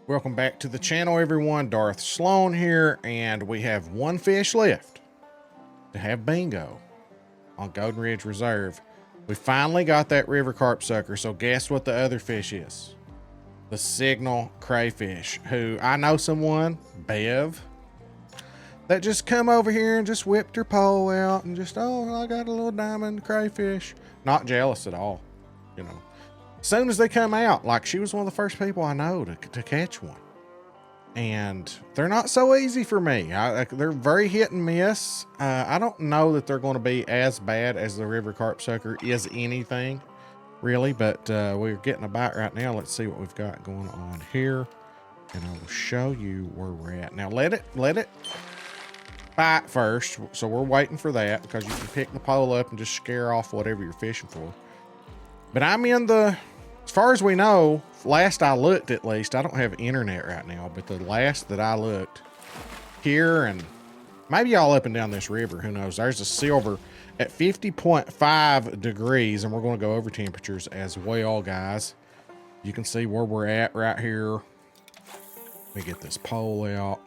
Welcome back to the channel, everyone. Darth Slone here, and we have one fish left to have bingo on Golden Ridge Reserve. We finally got that river carp sucker, so guess what the other fish is? The signal crayfish, who I know someone, Bev, that just come over here and just whipped her pole out and just, oh, I got a little diamond crayfish. Not jealous at all, you know. As soon as they come out, like she was one of the first people I know to catch one. And they're not so easy for me. They're very hit and miss. I don't know that they're going to be as bad as the river carp sucker is anything, really. But we're getting a bite right now. Let's see what we've got going on here. And I will show you where we're at. Now let it bite first. So we're waiting for that because you can pick the pole up and just scare off whatever you're fishing for. But I'm in the... As far as we know, last I looked at least, I don't have internet right now, but the last that I looked here and maybe all up and down this river, who knows, there's a silver at 50.5 degrees, and we're going to go over temperatures as well, guys. You can see where we're at right here. Let me get this pole out.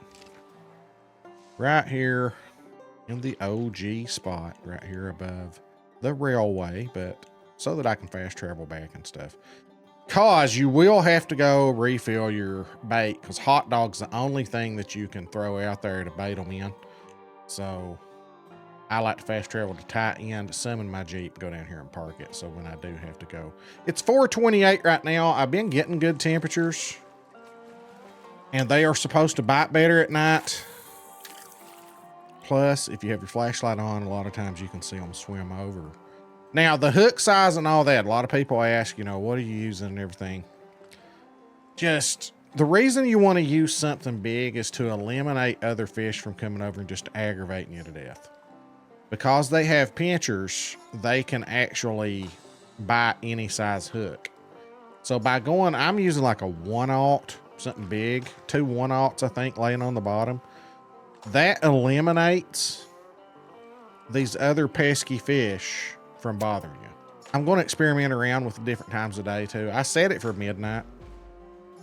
Right here in the OG spot, right here above the railway, but so that I can fast travel back and stuff. Cause you will have to go refill your bait, because hot dog's the only thing that you can throw out there to bait them in. So I like to fast travel to tie in, to summon my Jeep, go down here and park it. So when I do have to go, it's 428 right now. I've been getting good temperatures, and they are supposed to bite better at night. Plus, if you have your flashlight on, a lot of times you can see them swim over. Now, the hook size and all that, a lot of people ask, you know, what are you using and everything? Just, the reason you want to use something big is to eliminate other fish from coming over and just aggravating you to death. Because they have pinchers, they can actually bite any size hook. So by going, I'm using like a 1/0, something big, 2 1/0s, I think, laying on the bottom. That eliminates these other pesky fish from bothering you. I'm going to experiment around with different times of day too. I set it for midnight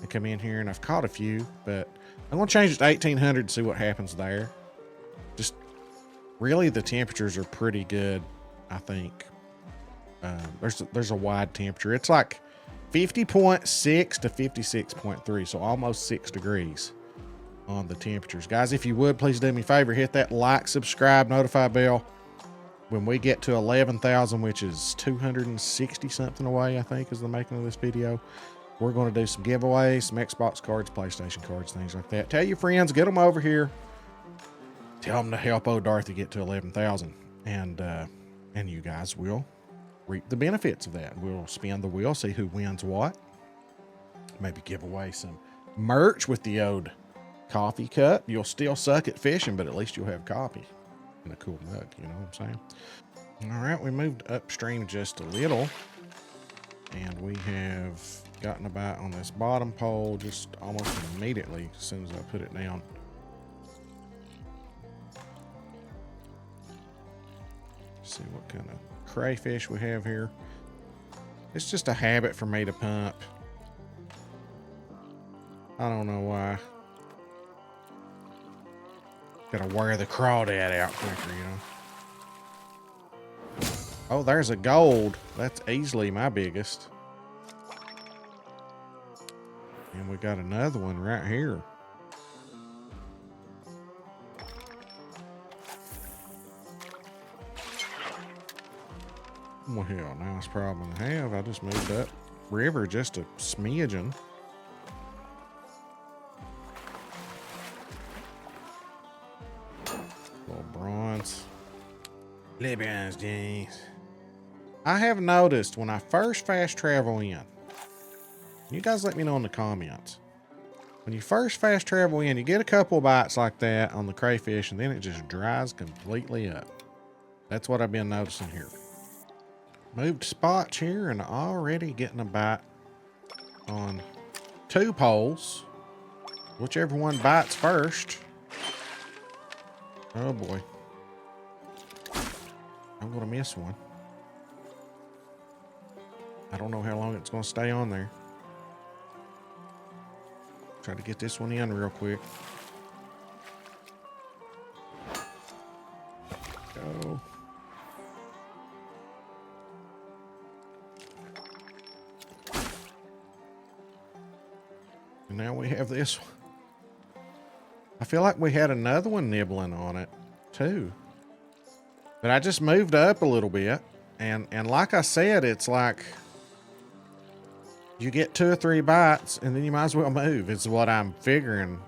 and come in here, and I've caught a few, but I'm going to change it to 1800 to see what happens there. Just really the temperatures are pretty good, I think. There's a wide temperature. It's like 50.6 to 56.3, so almost 6 degrees on the temperatures. Guys, if you would, please do me a favor, hit that like, subscribe, notify bell. When we get to 11,000, which is 260 something away, I think, is the making of this video, we're going to do some giveaways, some Xbox cards, PlayStation cards, things like that. Tell your friends, get them over here. Tell them to help old Darth get to 11,000, and you guys will reap the benefits of that. We'll spin the wheel, see who wins what. Maybe give away some merch with the old coffee cup. You'll still suck at fishing, but at least you'll have coffee in a cool mug, you know what I'm saying? All right, we moved upstream just a little, and we have gotten a bite on this bottom pole just almost immediately as soon as I put it down. Let's see what kind of crayfish we have here. It's just a habit for me to pump. I don't know why. Gotta wear the crawdad out quicker, you know. Oh, there's a gold. That's easily my biggest. And we got another one right here. Well, hell, now it's problem to have. I just moved up river just a smidgen. Little bronze. Little bronze, jeez. I have noticed when I first fast travel in, you guys let me know in the comments. When you first fast travel in, you get a couple of bites like that on the crayfish, and then it just dries completely up. That's what I've been noticing here. Moved spots here and already getting a bite on 2 poles. Whichever one bites first. Oh boy. I'm going to miss one. I don't know how long it's going to stay on there. Try to get this one in real quick. Go. And now we have this one. I feel like we had another one nibbling on it too. But I just moved up a little bit. And like I said, it's like you get 2 or 3 bites and then you might as well move. It's what I'm figuring.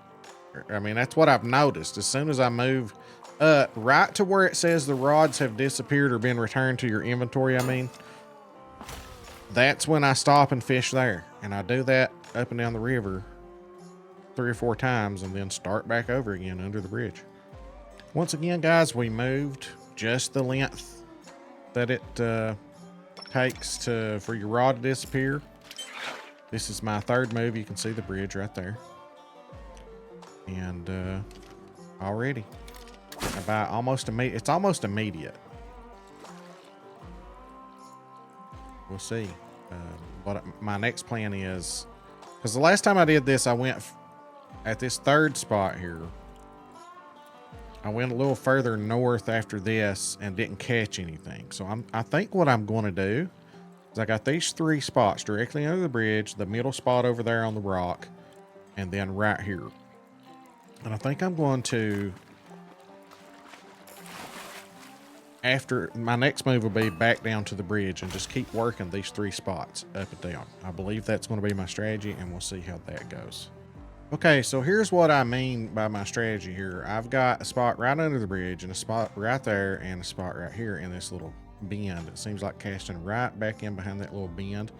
I mean, that's what I've noticed. As soon as I move right to where it says the rods have disappeared or been returned to your inventory, I mean, that's when I stop and fish there. And I do that up and down the river 3 or 4 times and then start back over again under the bridge. Once again, guys, we moved just the length that it takes for your rod to disappear. This is my 3rd move. You can see the bridge right there. And already about almost immediate. It's almost immediate. We'll see what my next plan is, because the last time I did this, I went at this 3rd spot here. I went a little further north after this and didn't catch anything. So I think what I'm going to do is I got these 3 spots directly under the bridge, the middle spot over there on the rock, and then right here. And I think I'm going to, after my next move will be back down to the bridge and just keep working these 3 spots up and down. I believe that's going to be my strategy, and we'll see how that goes. Okay, so here's what I mean by my strategy here. I've got a spot right under the bridge and a spot right there and a spot right here in this little bend. It seems like casting right back in behind that little bend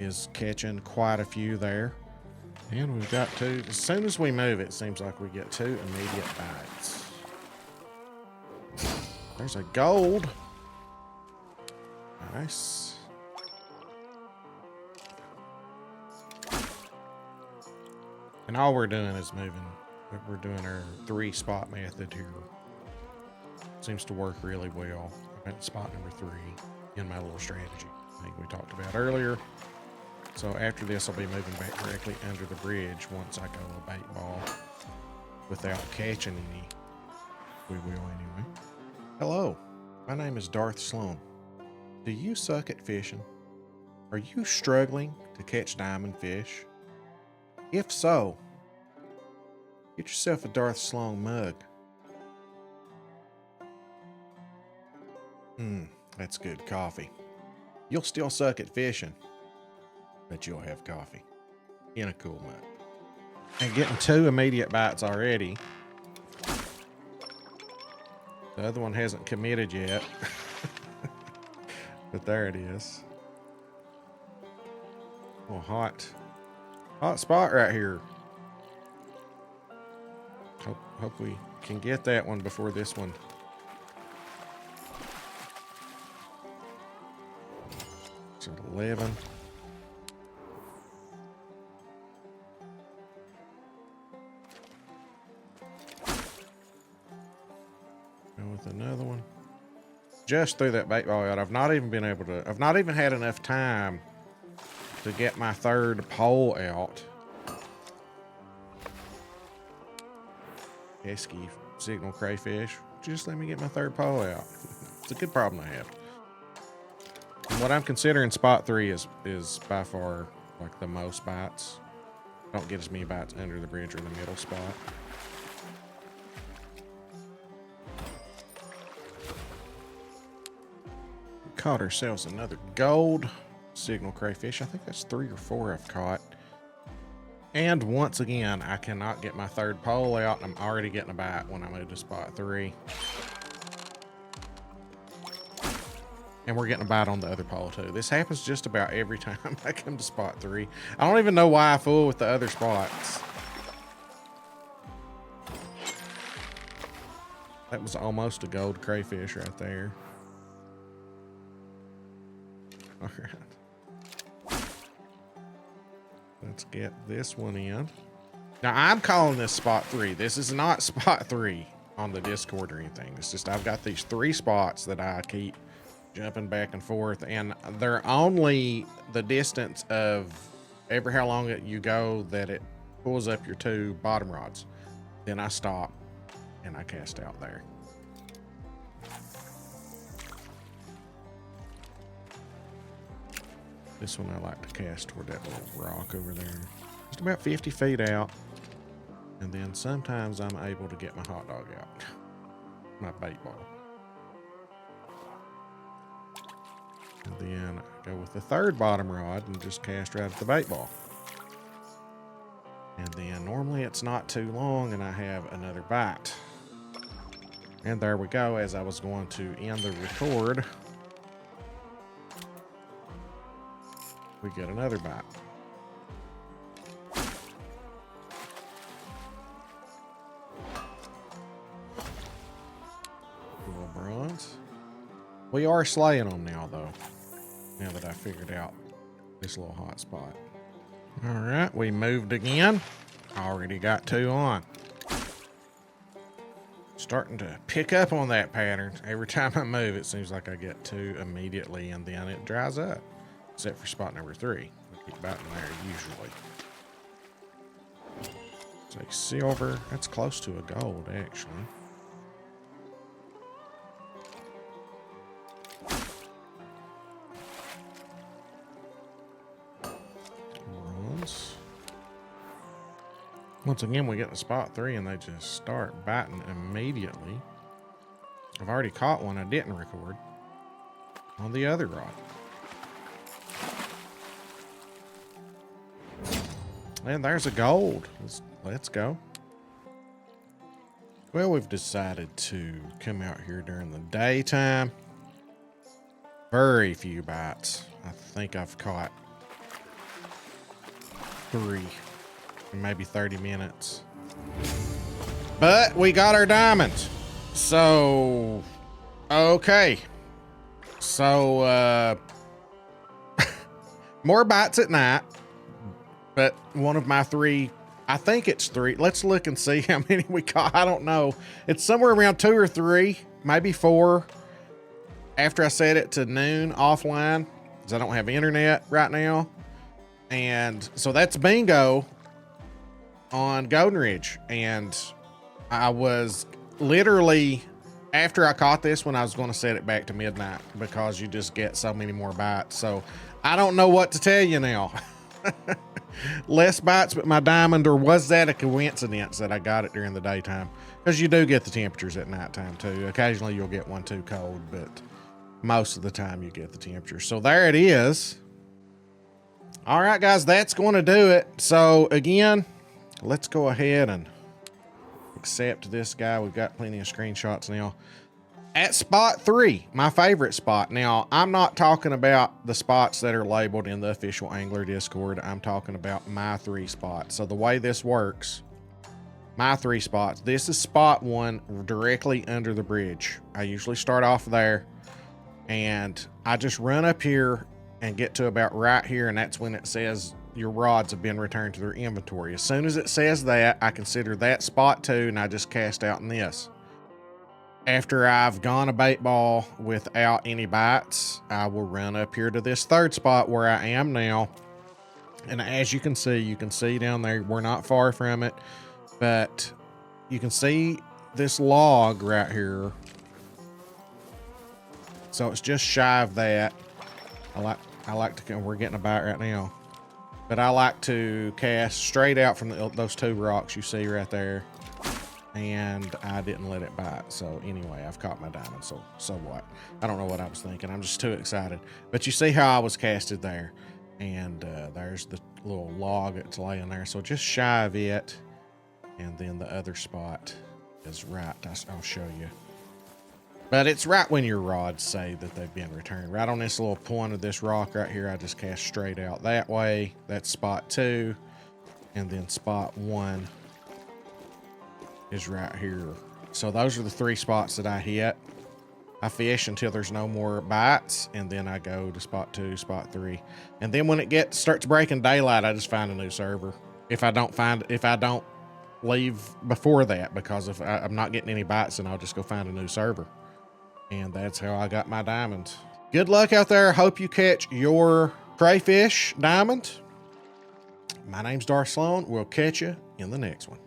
is catching quite a few there. And we've got 2. As soon as we move, it seems like we get 2 immediate bites. There's a gold. Nice. And all we're doing is moving. We're doing our 3 spot method here. Seems to work really well. I'm at spot number 3 in my little strategy I think we talked about earlier. So after this, I'll be moving back directly under the bridge once I go a bait ball without catching any. We will anyway. Hello, my name is Darth Slone. Do you suck at fishing? Are you struggling to catch diamond fish? If so, get yourself a Darth Slone mug. That's good coffee. You'll still suck at fishing, but you'll have coffee in a cool mug. And getting 2 immediate bites already. The other one hasn't committed yet. But there it is. Oh, hot spot right here. Hope we can get that one before this one. It's at 11. Go with another one. Just threw that bait ball out. I've not even had enough time to get my 3rd pole out. Pesky signal crayfish. Just let me get my 3rd pole out. It's a good problem to have. And what I'm considering spot 3 is by far like the most bites. Don't get as many bites under the bridge or the middle spot. We caught ourselves another gold signal crayfish. I think that's 3 or 4 I've caught. And once again, I cannot get my 3rd pole out, and I'm already getting a bite when I move to spot 3. And we're getting a bite on the other pole too. This happens just about every time I come to spot 3. I don't even know why I fool with the other spots. That was almost a gold crayfish right there. All right. Let's get this one in. Now I'm calling this spot 3. This is not spot 3 on the Discord or anything. It's just I've got these 3 spots that I keep jumping back and forth, and they're only the distance of every how long you go that it pulls up your 2 bottom rods. Then I stop and I cast out there. This one I like to cast toward that little rock over there. Just about 50 feet out. And then sometimes I'm able to get my hot dog out. My bait ball. And then I go with the 3rd bottom rod and just cast right at the bait ball. And then normally it's not too long and I have another bite. And there we go. As I was going to end the record, we get another bite. Little bronze. We are slaying them now, though. Now that I figured out this little hot spot. All right, we moved again. Already got 2 on. Starting to pick up on that pattern. Every time I move, it seems like I get 2 immediately, and then it dries up. Except for spot number 3. We keep biting there usually. It's like silver. That's close to a gold, actually. Bronze. Once again, we get to spot 3 and they just start biting immediately. I've already caught one I didn't record on the other rod. And there's a gold. Let's go. Well, we've decided to come out here during the daytime. Very few bites. I think I've caught 3 in maybe 30 minutes. But we got our diamonds. So, okay. So, more bites at night. But one of my 3, I think it's 3. Let's look and see how many we caught. I don't know. It's somewhere around 2 or 3, maybe 4. After I set it to noon offline, because I don't have internet right now. And so that's bingo on Golden Ridge. And I was literally, after I caught this one, I was going to set it back to midnight because you just get so many more bites. So I don't know what to tell you now. Less bites, but my diamond, or was that a coincidence that I got it during the daytime? Because you do get the temperatures at nighttime too. Occasionally you'll get one too cold, but most of the time you get the temperature. So there it is. All right, guys, that's going to do it. So again, let's go ahead and accept this guy. We've got plenty of screenshots now. At spot 3, my favorite spot. Now, I'm not talking about the spots that are labeled in the official Angler Discord. I'm talking about my 3 spots. So the way this works, my 3 spots, this is spot 1 directly under the bridge. I usually start off there and I just run up here and get to about right here, and that's when it says your rods have been returned to their inventory. As soon as it says that, I consider that spot 2 and I just cast out in this. After I've gone a bait ball without any bites, I will run up here to this 3rd spot where I am now. And as you can see down there, we're not far from it, but you can see this log right here. So it's just shy of that. I like to, we're getting a bite right now, but I like to cast straight out from those 2 rocks you see right there. And I didn't let it bite. So anyway, I've caught my diamond. So what? I don't know what I was thinking. I'm just too excited. But you see how I was casted there. And there's the little log that's laying there. So just shy of it. And then the other spot is right. I'll show you. But it's right when your rods say that they've been returned. Right on this little point of this rock right here, I just cast straight out that way. That's spot 2. And then spot 1 is right here. So those are the 3 spots that I hit. I fish until there's no more bites, and then I go to spot 2, spot 3. And then when it starts breaking daylight, I just find a new server. If I don't leave before that, because if I'm not getting any bites, then I'll just go find a new server. And that's how I got my diamonds. Good luck out there. Hope you catch your crayfish diamond. My name's Darth Slone. We'll catch you in the next one.